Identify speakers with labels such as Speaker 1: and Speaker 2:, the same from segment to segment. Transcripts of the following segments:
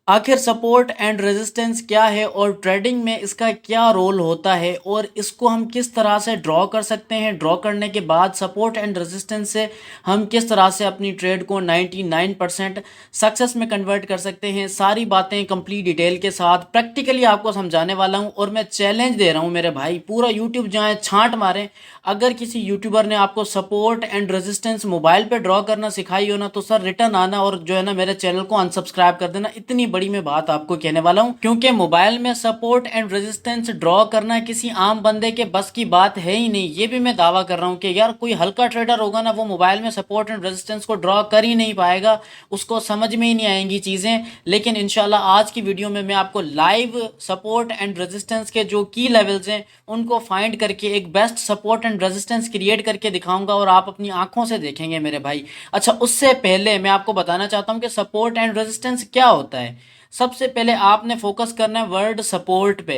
Speaker 1: आखिर support and resistance क्या है और ट्रेडिंग में इसका क्या रोल होता है और इसको हम किस तरह से ड्रॉ कर सकते हैं। ड्रॉ करने के बाद सपोर्ट एंड रेजिस्टेंस से हम किस तरह से अपनी ट्रेड को 99% सक्सेस में कन्वर्ट कर सकते हैं। सारी बातें कंप्लीट डिटेल के साथ प्रैक्टिकली आपको समझाने वाला हूं और मैं चैलेंज दे रहा हूं मेरे भाई, पूरा यूट्यूब जाएं, छांट मारें। अगर किसी यूट्यूबर ने आपको सपोर्ट एंड रेजिस्टेंस मोबाइल पे ड्रॉ करना सिखाई हो ना, तो सर रिटर्न आना और जो है ना मेरे चैनल को अनसब्सक्राइब कर देना। इतनी बड़ी मैं बात आपको कहने वाला हूँ, क्योंकि मोबाइल में सपोर्ट एंड रेजिस्टेंस ड्रॉ करना किसी आम बंदे के बस की बात है ही नहीं। ये भी मैं दावा कर रहा हूँ कि यार कोई हल्का ट्रेडर होगा ना, वो मोबाइल में सपोर्ट एंड रेजिस्टेंस को ड्रॉ कर ही नहीं पाएगा, उसको समझ में ही नहीं आएंगी चीजें। लेकिन इंशाल्लाह आज की वीडियो में मैं आपको लाइव सपोर्ट एंड रेजिस्टेंस के जो की लेवल्स हैं उनको फाइंड करके एक best support and resistance create करके दिखाऊंगा और आप अपनी आंखों से देखेंगे मेरे भाई। अच्छा, उससे पहले मैं आपको बताना चाहता हूं कि सपोर्ट एंड रेजिस्टेंस क्या होता है। सबसे पहले आपने फोकस करना है वर्ड सपोर्ट पे।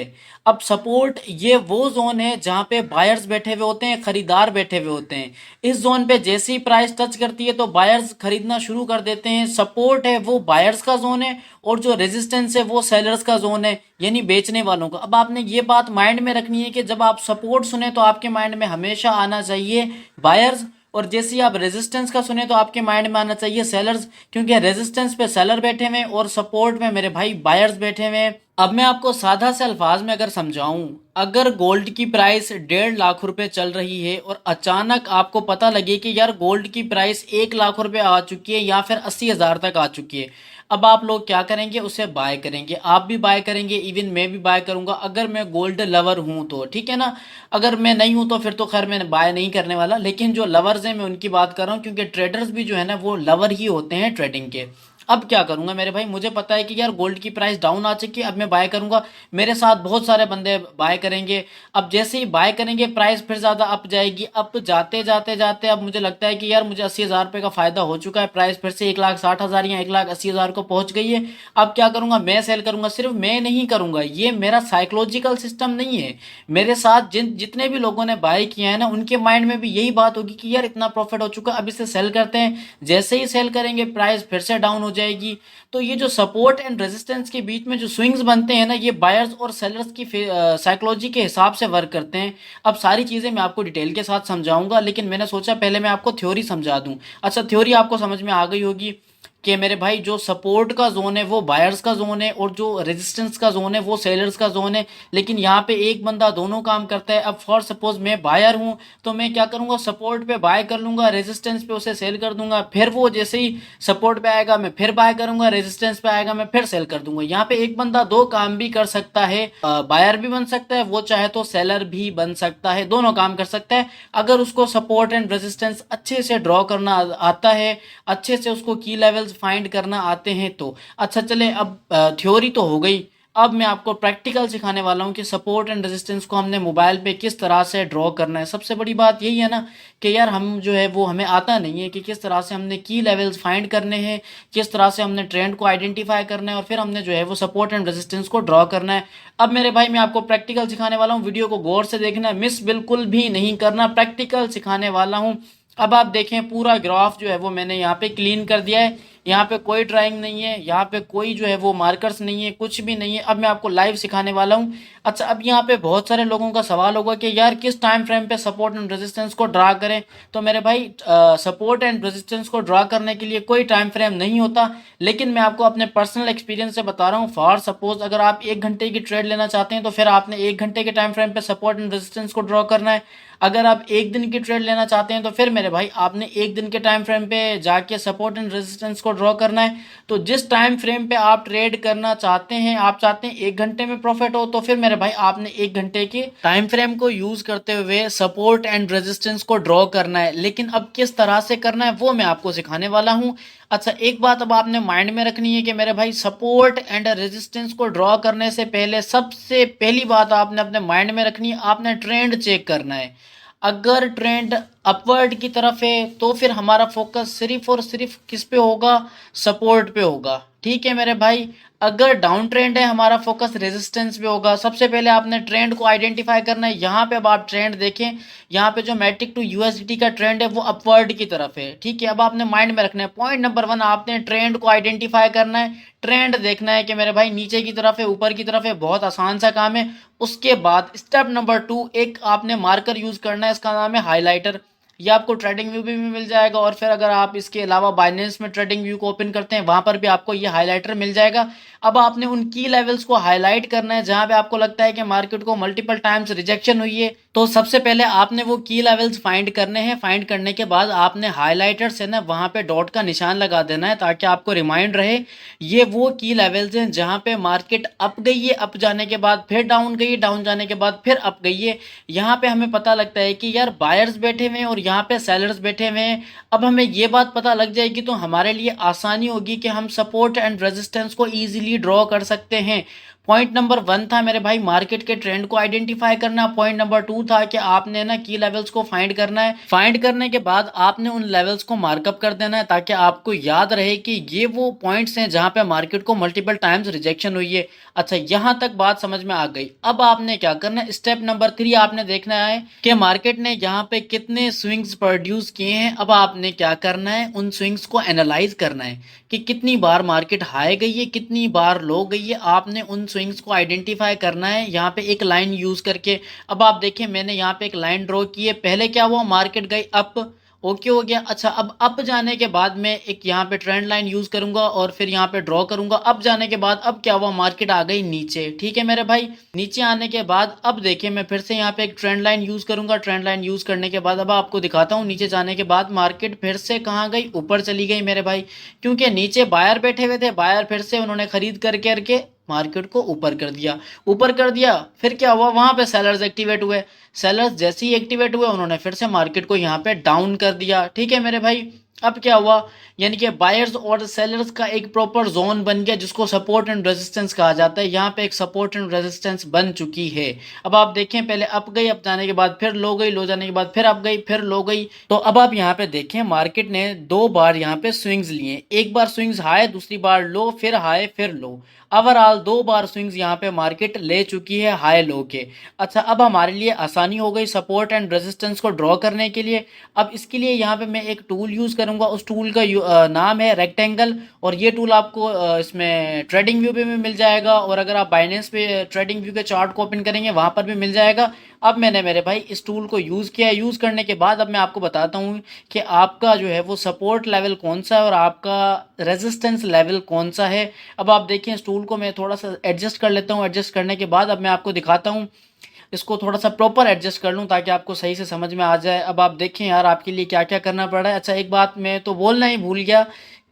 Speaker 1: अब सपोर्ट ये वो जोन है जहां पे बायर्स बैठे हुए होते हैं, खरीदार बैठे हुए होते हैं। इस जोन पे जैसे ही प्राइस टच करती है तो बायर्स खरीदना शुरू कर देते हैं। सपोर्ट है वो बायर्स का जोन है और जो रेजिस्टेंस है वो सेलर्स का जोन है, यानी बेचने वालों का। अब आपने ये बात माइंड में रखनी है कि जब आप सपोर्ट सुने तो आपके माइंड में हमेशा आना चाहिए बायर्स, और जैसे ही आप रेजिस्टेंस का सुने तो आपके माइंड में आना चाहिए सेलर्स, क्योंकि रेजिस्टेंस पे सेलर बैठे हुए हैं और सपोर्ट में मेरे भाई बायर्स बैठे हुए हैं। अब मैं आपको सादा से अल्फाज में अगर समझाऊं, अगर गोल्ड की प्राइस 1.5 लाख रुपए चल रही है और अचानक आपको पता लगे कि यार गोल्ड की प्राइस 1 लाख रुपए आ चुकी है या फिर 80,000 तक आ चुकी है, अब आप लोग क्या करेंगे, उसे बाय करेंगे। आप भी बाय करेंगे, इवन मैं भी बाय करूंगा अगर मैं गोल्ड लवर हूं तो, ठीक है ना। अगर मैं नहीं हूं तो फिर तो खैर मैं बाय नहीं करने वाला, लेकिन जो लवर्स हैं मैं उनकी बात कर रहा हूं, क्योंकि ट्रेडर्स भी जो है ना वो लवर ही होते हैं ट्रेडिंग के। अब क्या करूंगा मेरे भाई, मुझे पता है कि यार गोल्ड की प्राइस डाउन आ चुकी है, अब मैं बाय करूंगा। मेरे साथ बहुत सारे बंदे बाय करेंगे। अब जैसे ही बाय करेंगे प्राइस फिर ज्यादा अप जाएगी। अब जाते जाते जाते अब मुझे लगता है कि यार मुझे 80,000 रुपए का फायदा हो चुका है, प्राइस फिर से 1,60,000 या 1,80,000 को पहुंच गई है। अब क्या करूंगा, मैं सेल करूंगा। सिर्फ मैं नहीं करूंगा, ये मेरा साइकोलॉजिकल सिस्टम नहीं है। मेरे साथ जितने भी लोगों ने बाय किया है ना, उनके माइंड में भी यही बात होगी कि यार इतना प्रॉफिट हो चुका, अब इसे सेल करते हैं। जैसे ही सेल करेंगे प्राइस फिर से डाउन हो जाएगी। तो ये जो सपोर्ट एंड रेजिस्टेंस के बीच में जो स्विंग्स बनते हैं ना, ये बायर्स और सेलर्स की साइकोलॉजी के हिसाब से वर्क करते हैं। अब सारी चीजें मैं आपको डिटेल के साथ समझाऊंगा, लेकिन मैंने सोचा पहले मैं आपको थ्योरी समझा दूं। अच्छा, थ्योरी आपको समझ में आ गई होगी कि मेरे भाई जो सपोर्ट का जोन है वो बायर्स का जोन है और जो रेजिस्टेंस का जोन है वो सेलर्स का जोन है। लेकिन यहाँ पे एक बंदा दोनों काम करता है। अब फॉर सपोज मैं बायर हूँ तो मैं क्या करूंगा, सपोर्ट पे बाय कर लूंगा, रेजिस्टेंस पे उसे सेल कर दूंगा। फिर वो जैसे ही सपोर्ट पे आएगा मैं फिर बाय करूंगा, रेजिस्टेंस पे आएगा मैं फिर सेल कर दूंगा। यहाँ पे एक बंदा दो काम भी कर सकता है, बायर भी बन सकता है, वो चाहे तो सेलर भी बन सकता है, दोनों काम कर सकता है अगर उसको सपोर्ट एंड रेजिस्टेंस अच्छे से ड्रॉ करना आता है, अच्छे से उसको की लेवल्स फाइंड करना आते हैं तो। अच्छा चले, अब थ्योरी तो हो गई। अब मैं आपको प्रैक्टिकल सिखाने वाला हूँ कि सपोर्ट एंड रेजिस्टेंस को हमने मोबाइल पे किस तरह से ड्रॉ करना है। सबसे बड़ी बात यही है ना कि यार हम जो है वो हमें आता नहीं है कि किस तरह से हमने की लेवल्स फाइंड करने हैं, किस तरह से हमने ट्रेंड को आइडेंटिफाई करना है और फिर हमने जो है वो सपोर्ट एंड रेजिस्टेंस को ड्रॉ करना है। अब मेरे भाई मैं आपको प्रैक्टिकल सिखाने वाला हूँ, वीडियो को गौर से देखना है, मिस बिल्कुल भी नहीं करना, प्रैक्टिकल सिखाने वाला हूँ। अब आप देखें पूरा ग्राफ जो है वो मैंने यहाँ पे क्लीन कर दिया है। यहाँ पे कोई ड्राइंग नहीं है, यहाँ पे कोई जो है वो मार्कर्स नहीं है, कुछ भी नहीं है। अब मैं आपको लाइव सिखाने वाला हूँ। अच्छा, अब यहाँ पे बहुत सारे लोगों का सवाल होगा कि यार किस टाइम फ्रेम पे सपोर्ट एंड रेजिस्टेंस को ड्रा करें। तो मेरे भाई सपोर्ट एंड रेजिस्टेंस को ड्रा करने के लिए कोई टाइम फ्रेम नहीं होता, लेकिन मैं आपको अपने पर्सनल एक्सपीरियंस से बता रहा हूँ। फॉर सपोज अगर आप 1 घंटे की ट्रेड लेना चाहते हैं तो फिर आपने 1 घंटे के टाइम फ्रेम पे सपोर्ट एंड रेजिस्टेंस को ड्रॉ करना है। अगर आप 1 दिन की ट्रेड लेना चाहते हैं तो फिर मेरे भाई आपने 1 दिन के टाइम फ्रेम पे जाके सपोर्ट एंड रेजिस्टेंस को ड्रॉ करना है। तो जिस टाइम फ्रेम पे आप ट्रेड करना चाहते हैं, आप चाहते हैं 1 घंटे में प्रॉफिट हो, तो फिर मेरे भाई आपने 1 घंटे के टाइम फ्रेम को यूज करते हुए सपोर्ट एंड रेजिस्टेंस को ड्रॉ करना है। लेकिन अब किस तरह से करना है वो मैं आपको सिखाने वाला हूँ। अच्छा, एक बात अब आपने माइंड में रखनी है कि मेरे भाई सपोर्ट एंड रेजिस्टेंस को ड्रॉ करने से पहले सबसे पहली बात आपने अपने माइंड में रखनी है, आपने ट्रेंड चेक करना है। अगर ट्रेंड अपवर्ड की तरफ है, तो फिर हमारा फोकस सिर्फ और सिर्फ किस पे होगा, सपोर्ट पे होगा। ठीक है मेरे भाई। अगर डाउन ट्रेंड है, हमारा फोकस रेजिस्टेंस पे होगा। सबसे पहले आपने ट्रेंड को आइडेंटिफाई करना है। यहाँ पे अब आप ट्रेंड देखें, यहाँ पे जो मैटिक टू यूएसडीटी का ट्रेंड है वो अपवर्ड की तरफ है। ठीक है, अब आपने माइंड में रखना है पॉइंट नंबर 1, आपने ट्रेंड को आइडेंटिफाई करना है। ट्रेंड देखना है कि मेरे भाई नीचे की तरफ है, ऊपर की तरफ है, बहुत आसान सा काम है। उसके बाद स्टेप नंबर 2, एक आपने मार्कर यूज करना है, इसका नाम है हाईलाइटर। ये आपको ट्रेडिंग व्यू भी मिल जाएगा, और फिर अगर आप इसके अलावा बाइनेंस में ट्रेडिंग व्यू को ओपन करते हैं, वहां पर भी आपको ये हाईलाइटर मिल जाएगा। अब आपने उन की लेवल्स को हाईलाइट करना है जहां पे आपको लगता है कि मार्केट को मल्टीपल टाइम्स रिजेक्शन हुई है। तो सबसे पहले आपने वो की लेवल्स फाइंड करने हैं। फाइंड करने के बाद आपने हाईलाइटर से ना वहां पे डॉट का निशान लगा देना है, ताकि आपको रिमाइंड रहे ये वो की लेवल्स हैं जहां पे मार्केट अप गई है, अप जाने के बाद फिर डाउन गई है, डाउन जाने के बाद फिर अप गई है। यहाँ पे हमें पता लगता है कि यार बायर्स बैठे हुए हैं और यहाँ पे सेलर्स बैठे हुए हैं। अब हमें ये बात पता लग जाएगी तो हमारे लिए आसानी होगी कि हम सपोर्ट एंड रेजिस्टेंस को इजीली ड्रॉ कर सकते हैं। पॉइंट नंबर 1 था मेरे भाई मार्केट के ट्रेंड को आइडेंटिफाई करना। पॉइंट नंबर 2 था कि आपने ना की लेवल्स को फाइंड करना है। फाइंड करने के बाद आपने उन लेवल्स को मार्कअप कर देना है, ताकि आपको याद रहे कि ये वो पॉइंट्स हैं जहां पे मार्केट को मल्टीपल टाइम्स रिजेक्शन हुई है। अच्छा, यहां तक बात समझ में आ गई। अब आपने क्या करना है, स्टेप नंबर 3 आपने देखना है कि मार्केट ने यहाँ पे कितने स्विंग्स प्रोड्यूस किए हैं। अब आपने क्या करना है, उन स्विंग्स को एनालाइज करना है कि कितनी बार मार्केट हाई गई है, कितनी बार लो गई है। आपने उन स्विंग्स को आइडेंटिफाई करना है यहाँ पे एक लाइन यूज करके। अब आप देखें, मैंने यहाँ पे एक लाइन ड्रॉ की है। पहले क्या हुआ, मार्केट गई अप, ओके हो गया। अच्छा, अब अप जाने के बाद मैं एक यहाँ पे ट्रेंड लाइन यूज करूंगा और फिर यहाँ पे ड्रॉ करूंगा। अप जाने के बाद अब क्या हुआ, मार्केट आ गई नीचे। ठीक है मेरे भाई, नीचे आने के बाद अब देखिए मैं फिर से यहाँ पे एक ट्रेंड लाइन यूज करूंगा। ट्रेंड लाइन यूज करने के बाद अब आपको दिखाता हूँ, नीचे जाने के बाद मार्केट फिर से कहाँ गई, ऊपर चली गई मेरे भाई। क्योंकि नीचे बायर बैठे हुए थे, बायर फिर से उन्होंने खरीद करके मार्केट को ऊपर कर दिया। ऊपर कर दिया, फिर क्या हुआ, वहां पे सेलर्स एक्टिवेट हुए। सेलर्स जैसे ही एक्टिवेट हुए, उन्होंने फिर से मार्केट को यहाँ पे डाउन कर दिया। ठीक है मेरे भाई, अब क्या हुआ, यानी कि बायर्स और सेलर्स का एक प्रॉपर जोन बन गया, जिसको सपोर्ट एंड रेजिस्टेंस कहा जाता है। यहाँ पे एक सपोर्ट एंड रेजिस्टेंस बन चुकी है। अब आप देखें, पहले अप गई, अप जाने के बाद फिर लो गई, लो जाने के बाद फिर अप गई, फिर लो गई। तो अब आप यहाँ पे देखें, मार्केट ने 2 बार यहाँ पे स्विंग्स लिए। एक बार स्विंग्स हाई, दूसरी बार लो, फिर हाई, फिर लो। ओवरऑल 2 बार स्विंग्स यहाँ पे मार्केट ले चुकी है हाई लो के। अच्छा, अब हमारे लिए आसानी हो गई सपोर्ट एंड रेजिस्टेंस को ड्रॉ करने के लिए। अब इसके लिए यहाँ पे मैं एक टूल यूज करूंगा। उस टूल का नाम है रेक्टेंगल, और ये टूल आपको इसमें ट्रेडिंग व्यू पे भी मिल जाएगा, और अगर आप बाइनेंस पे ट्रेडिंग व्यू के चार्ट को ओपन करेंगे वहां पर भी मिल जाएगा। अब मैंने मेरे भाई इस टूल को यूज़ किया। यूज़ करने के बाद अब मैं आपको बताता हूँ कि आपका जो है वो सपोर्ट लेवल कौन सा है और आपका रेजिस्टेंस लेवल कौन सा है। अब आप देखें, इस टूल को मैं थोड़ा सा एडजस्ट कर लेता हूँ। एडजस्ट करने के बाद अब मैं आपको दिखाता हूँ, इसको थोड़ा सा प्रॉपर एडजस्ट कर लूँ ताकि आपको सही से समझ में आ जाए। अब आप देखें यार, आपके लिए क्या क्या करना पड़ रहा है। अच्छा, एक बात मैं तो बोलना ही भूल गया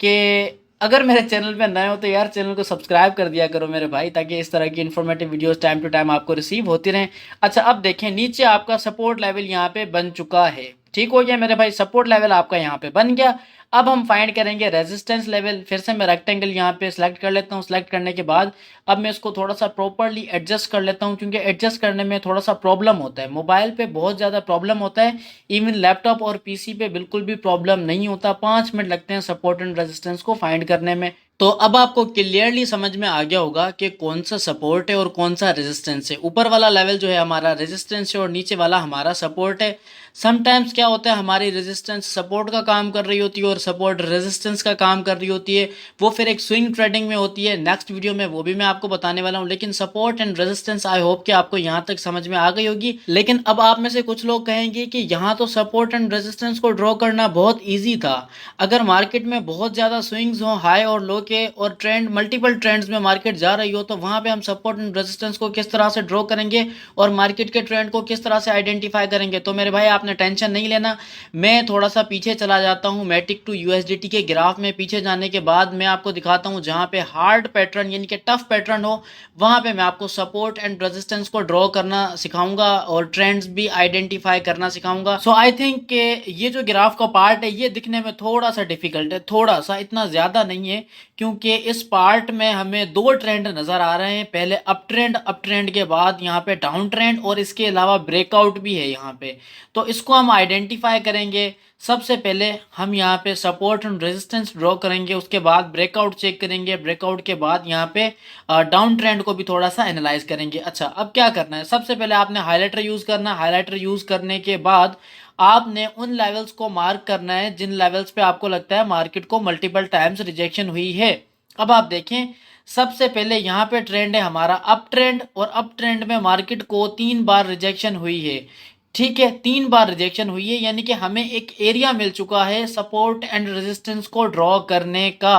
Speaker 1: कि अगर मेरे चैनल पे नए हो तो यार चैनल को सब्सक्राइब कर दिया करो मेरे भाई, ताकि इस तरह की informative videos time to time आपको रिसीव होती रहें। अच्छा, अब देखें, नीचे आपका सपोर्ट लेवल यहाँ पे बन चुका है। ठीक हो गया मेरे भाई, सपोर्ट लेवल आपका यहाँ पे बन गया। अब हम फाइंड करेंगे रेजिस्टेंस लेवल। फिर से मैं रेक्टेंगल यहाँ पे सिलेक्ट कर लेता हूँ। सिलेक्ट करने के बाद अब मैं इसको थोड़ा सा प्रॉपरली एडजस्ट कर लेता हूँ, क्योंकि एडजस्ट करने में थोड़ा सा प्रॉब्लम होता है। मोबाइल पे बहुत ज़्यादा प्रॉब्लम होता है, इवन लैपटॉप और पीसी पे बिल्कुल भी प्रॉब्लम नहीं होता। 5 मिनट लगते हैं सपोर्ट एंड रेजिस्टेंस को फाइंड करने में। तो अब आपको क्लियरली समझ में आ गया होगा कि कौन सा सपोर्ट है और कौन सा रेजिस्टेंस है। ऊपर वाला लेवल जो है हमारा रेजिस्टेंस है और नीचे वाला हमारा सपोर्ट है। समटाइम्स क्या होता है, हमारी रेजिस्टेंस सपोर्ट का काम कर रही होती है और सपोर्ट रेजिस्टेंस का काम कर रही होती है। वो फिर एक स्विंग ट्रेडिंग में होती है। नेक्स्ट वीडियो में वो भी मैं आपको बताने वाला हूँ। लेकिन support and resistance I hope कि आपको यहाँ तक समझ में आ गई होगी। लेकिन अब आप में से कुछ लोग कहेंगे कि यहाँ तो सपोर्ट एंड रेजिस्टेंस को ड्रॉ करना बहुत ईजी था। अगर मार्केट में बहुत ज़्यादा स्विंग्स हो हाई और लो के, और ट्रेंड मल्टीपल ट्रेंड्स में मार्केट जा रही हो, तो वहाँ पे हम सपोर्ट एंड रेजिस्टेंस को किस तरह से ड्रॉ करेंगे और मार्केट के ट्रेंड को किस तरह से आइडेंटिफाई करेंगे। तो मेरे भाई आपने टेंशन नहीं लेना। मैं थोड़ा सा पीछे चला जाता हूँ, मैटिक टू यूएसडीटी के ग्राफ में पीछे जाने के बाद मैं आपको दिखाता हूँ जहाँ पे हार्ड पैटर्न यानी कि टफ पैटर्न हो, वहाँ पे मैं आपको सपोर्ट एंड रेजिस्टेंस को ड्रॉ करना सिखाऊंगा और ट्रेंड्स भी आइडेंटिफाई करना सिखाऊंगा। सो आई थिंक कि ये जो ग्राफ का पार्ट है ये दिखने में थोड़ा सा डिफिकल्ट है, थोड़ा सा, इतना ज़्यादा नहीं है, क्योंकि इस पार्ट में हमें दो ट्रेंड नज़र आ रहे हैं, पहले अप ट्रेंड के बाद यहाँ पे डाउन ट्रेंड, और इसके अलावा ब्रेकआउट भी है यहाँ पे। तो इसको हम आइडेंटिफाई करेंगे। सबसे पहले हम यहाँ पे सपोर्ट एंड रेजिस्टेंस ड्रॉ करेंगे, उसके बाद ब्रेकआउट चेक करेंगे, ब्रेकआउट के बाद यहाँ पे डाउन ट्रेंड को भी थोड़ा सा एनालाइज करेंगे। अच्छा, अब क्या करना है, सबसे पहले आपने हाईलाइटर यूज़ करना है। हाईलाइटर यूज़ करने के बाद आपने उन लेवल्स को मार्क करना है जिन लेवल्स पे आपको लगता है मार्केट को मल्टीपल टाइम्स रिजेक्शन हुई है। अब आप देखें, सबसे पहले यहाँ पे ट्रेंड है हमारा अप ट्रेंड, और अप ट्रेंड में मार्केट को 3 बार रिजेक्शन हुई है। ठीक है, 3 बार रिजेक्शन हुई है, यानी कि हमें एक एरिया मिल चुका है सपोर्ट एंड रेजिस्टेंस को ड्रॉ करने का।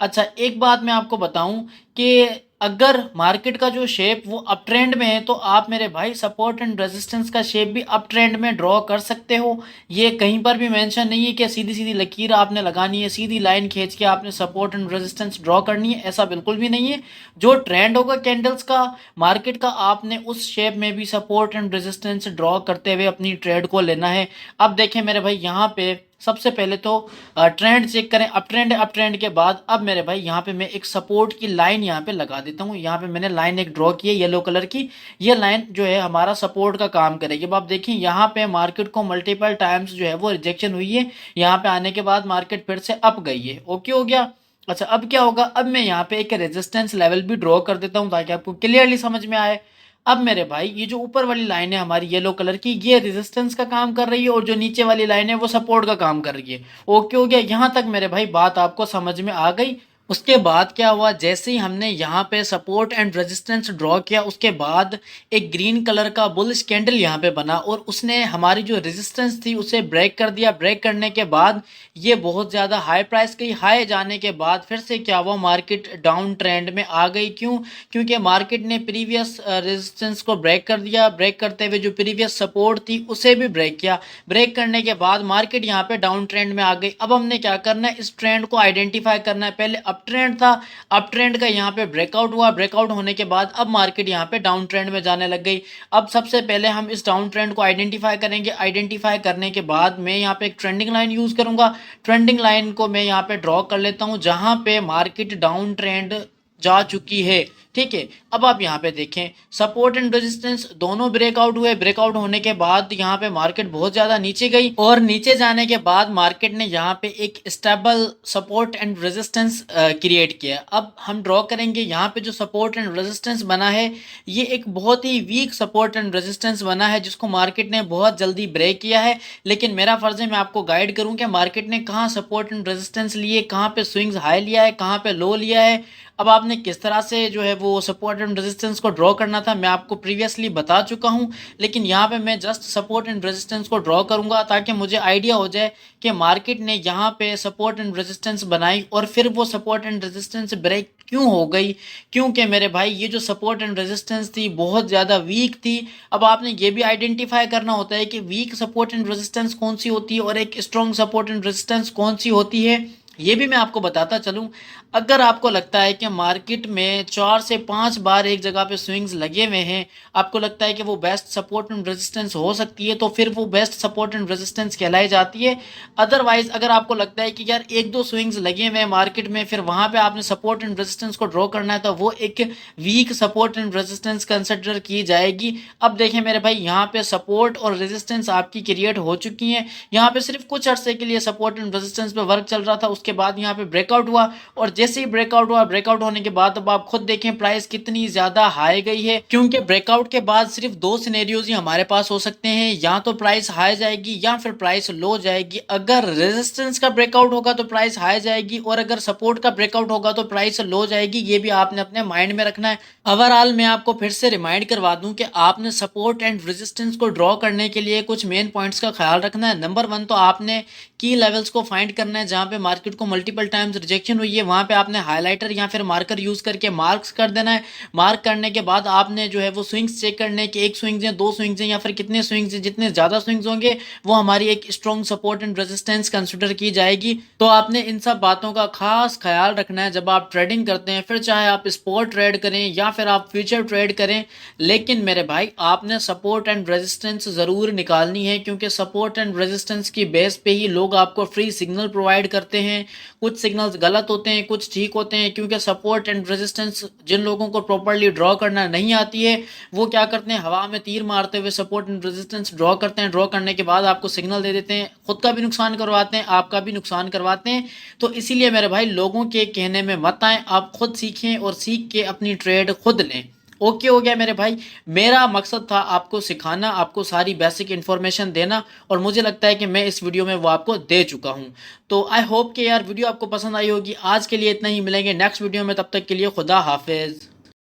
Speaker 1: अच्छा, एक बात मैं आपको बताऊं कि अगर मार्केट का जो शेप वो अप ट्रेंड में है, तो आप मेरे भाई सपोर्ट एंड रेजिस्टेंस का शेप भी अप ट्रेंड में ड्रॉ कर सकते हो। ये कहीं पर भी मेंशन नहीं है कि सीधी सीधी लकीर आपने लगानी है, सीधी लाइन खींच के आपने सपोर्ट एंड रेजिस्टेंस ड्रॉ करनी है, ऐसा बिल्कुल भी नहीं है। जो ट्रेंड होगा कैंडल्स का, मार्केट का, आपने उस शेप में भी सपोर्ट एंड रेजिस्टेंस ड्रॉ करते हुए अपनी ट्रेड को लेना है। अब देखें मेरे भाई, यहाँ पे सबसे पहले तो ट्रेंड चेक करें, अप ट्रेंड है, अप ट्रेंड के बाद अब मेरे भाई यहाँ पे मैं एक सपोर्ट की लाइन यहाँ पे लगा देता हूँ। यहाँ पे मैंने लाइन एक ड्रॉ की है येलो कलर की, ये लाइन जो है हमारा सपोर्ट का काम करेगी। अब आप देखिए, यहाँ पे मार्केट को मल्टीपल टाइम्स जो है वो रिजेक्शन हुई है, यहाँ पे आने के बाद मार्केट फिर से अप गई है। ओके हो गया। अच्छा, अब क्या होगा, अब मैं यहाँ पे एक रेजिस्टेंस लेवल भी ड्रॉ कर देता हूँ ताकि आपको क्लियरली समझ में आए। अब मेरे भाई, ये जो ऊपर वाली लाइन है हमारी येलो कलर की, ये रेजिस्टेंस का काम कर रही है, और जो नीचे वाली लाइन है वो सपोर्ट का काम कर रही है। ओके हो गया, यहाँ तक मेरे भाई बात आपको समझ में आ गई। उसके बाद क्या हुआ, जैसे ही हमने यहाँ पे सपोर्ट एंड रेजिस्टेंस ड्रॉ किया, उसके बाद एक ग्रीन कलर का बुलिश कैंडल यहाँ पे बना, और उसने हमारी जो रेजिस्टेंस थी उसे ब्रेक कर दिया। ब्रेक करने के बाद ये बहुत ज़्यादा हाई प्राइस गई। हाई जाने के बाद फिर से क्या हुआ, मार्केट डाउन ट्रेंड में आ गई। क्यों? क्योंकि मार्केट ने प्रीवियस रेजिस्टेंस को ब्रेक कर दिया। ब्रेक करते हुए जो प्रीवियस सपोर्ट थी उसे भी ब्रेक किया। ब्रेक करने के बाद मार्केट यहाँ पे डाउन ट्रेंड में आ गई। अब हमने क्या करना है, इस ट्रेंड को आइडेंटिफाई करना है। पहले अप ट्रेंड था, अप ट्रेंड का यहाँ पे ब्रेकआउट हुआ। ब्रेकआउट होने के बाद अब मार्केट यहाँ पे डाउन ट्रेंड में जाने लग गई। अब सबसे पहले हम इस डाउन ट्रेंड को आइडेंटिफाई करेंगे। आइडेंटिफाई करने के बाद मैं यहाँ पे एक ट्रेंडिंग लाइन यूज करूंगा। ट्रेंडिंग लाइन को मैं यहाँ पे ड्रॉ कर लेता हूँ जहां पे मार्केट डाउन ट्रेंड जा चुकी है। ठीक है, अब आप यहाँ पे देखें, सपोर्ट एंड रेजिस्टेंस दोनों ब्रेकआउट हुए। ब्रेकआउट होने के बाद यहाँ पे मार्केट बहुत ज्यादा नीचे गई, और नीचे जाने के बाद मार्केट ने यहाँ पे एक stable support and resistance create किया। अब हम ड्रॉ करेंगे, यहाँ पे जो सपोर्ट एंड रेजिस्टेंस बना है, ये एक बहुत ही वीक सपोर्ट एंड रेजिस्टेंस बना है जिसको मार्केट ने बहुत जल्दी ब्रेक किया है। लेकिन मेरा फर्ज है मैं आपको गाइड करूँ कि मार्केट ने कहाँ सपोर्ट एंड रेजिस्टेंस लिए, कहाँ पे स्विंग्स हाई लिया है, कहाँ पे लो लिया है। अब आपने किस तरह से जो है वो सपोर्ट एंड रेजिस्टेंस को ड्रॉ करना था मैं आपको प्रीवियसली बता चुका हूं, लेकिन यहाँ पे मैं जस्ट सपोर्ट एंड रेजिस्टेंस को ड्रॉ करूंगा ताकि मुझे आइडिया हो जाए कि मार्केट ने यहाँ पे सपोर्ट एंड रेजिस्टेंस बनाई और फिर वो सपोर्ट एंड रेजिस्टेंस ब्रेक क्यों हो गई। क्योंकि मेरे भाई, ये जो सपोर्ट एंड रेजिस्टेंस थी बहुत ज़्यादा वीक थी। अब आपने ये भी आइडेंटिफाई करना होता है कि वीक सपोर्ट एंड रेजिस्टेंस कौन सी होती है और एक स्ट्रॉन्ग सपोर्ट एंड रेजिस्टेंस कौन सी होती है, ये भी मैं आपको बताता चलूं। अगर आपको लगता है कि मार्केट में 4 से 5 बार एक जगह पे स्विंग्स लगे हुए हैं, आपको लगता है कि वो बेस्ट सपोर्ट एंड रेजिस्टेंस हो सकती है, तो फिर वो बेस्ट सपोर्ट एंड रेजिस्टेंस कहलाई जाती है। अदरवाइज अगर आपको लगता है कि यार 1-2 स्विंग्स लगे हुए हैं मार्केट में, फिर वहां पे आपने सपोर्ट एंड रेजिस्टेंस को ड्रॉ करना है, तो वो एक weak support and resistance consider की जाएगी। अब देखें मेरे भाई, यहाँ पे सपोर्ट और रेजिस्टेंस आपकी क्रिएट हो चुकी है। यहाँ पे सिर्फ कुछ अर्से के लिए सपोर्ट एंड रेजिस्टेंस पे वर्क चल रहा था, उसके बाद यहाँ पे ब्रेकआउट हुआ, और जैसे ही ब्रेकआउट हुआ, ब्रेकआउट होने के बाद अब आप खुद देखें प्राइस कितनी ज्यादा हाई गई है। क्योंकि ब्रेकआउट के बाद सिर्फ 2 सिनेरियोज ही हमारे पास हो सकते हैं, या तो प्राइस हाई जाएगी या फिर प्राइस लो जाएगी। अगर रेजिस्टेंस का ब्रेकआउट होगा तो प्राइस हाई जाएगी, और अगर सपोर्ट का ब्रेकआउट होगा तो प्राइस लो जाएगी। ये भी आपने अपने माइंड में रखना है। ओवरऑल मैं आपको फिर से रिमाइंड करवा दूं कि आपने सपोर्ट एंड रेजिस्टेंस को ड्रॉ करने के लिए कुछ मेन पॉइंट्स का ख्याल रखना है। नंबर 1 तो आपने की लेवल्स को फाइंड करना है जहां पे मार्केट को मल्टीपल टाइम्स रिजेक्शन हुई है, वहां पे आपने हाइलाइटर या फिर मार्कर यूज करके मार्क्स कर देना है। मार्क करने के बाद आपने जो है वो स्विंग्स चेक करने के, 1 स्विंग्स हैं, 2 स्विंग्स हैं, या फिर कितने स्विंग्स हैं। जितने ज्यादा स्विंग्स होंगे वो हमारी एक strong support and resistance consider की जाएगी। तो आपने इन सब बातों का खास ख्याल रखना है जब आप ट्रेडिंग करते हैं, फिर चाहे आप स्पॉट ट्रेड करें या फिर आप फ्यूचर ट्रेड करें। लेकिन मेरे भाई, आपने सपोर्ट एंड रेजिस्टेंस जरूर निकालनी है, क्योंकि सपोर्ट एंड रेजिस्टेंस की बेस पे ही लोग आपको फ्री सिग्नल प्रोवाइड करते हैं। हैं, कुछ सिग्नल्स गलत होते हैं, कुछ ठीक होते हैं, क्योंकि सपोर्ट एंड रेजिस्टेंस जिन लोगों को प्रॉपर्ली ड्रॉ करना नहीं आती है वो क्या करते हैं, हवा में तीर मारते हुए सपोर्ट एंड रेजिस्टेंस ड्रॉ करते हैं। ड्रॉ करने के बाद आपको सिग्नल दे देते हैं, खुद का भी नुकसान करवाते हैं, आपका भी नुकसान करवाते हैं। तो इसीलिए मेरे भाई लोगों के कहने में मत आएं, आप खुद सीखें और सीख के अपनी ट्रेड खुद लें। ओके हो गया मेरे भाई। मेरा मकसद था आपको सिखाना, आपको सारी बेसिक इन्फॉर्मेशन देना, और मुझे लगता है कि मैं इस वीडियो में वो आपको दे चुका हूँ। तो आई होप कि यार वीडियो आपको पसंद आई होगी। आज के लिए इतना ही, मिलेंगे नेक्स्ट वीडियो में, तब तक के लिए खुदा हाफिज़।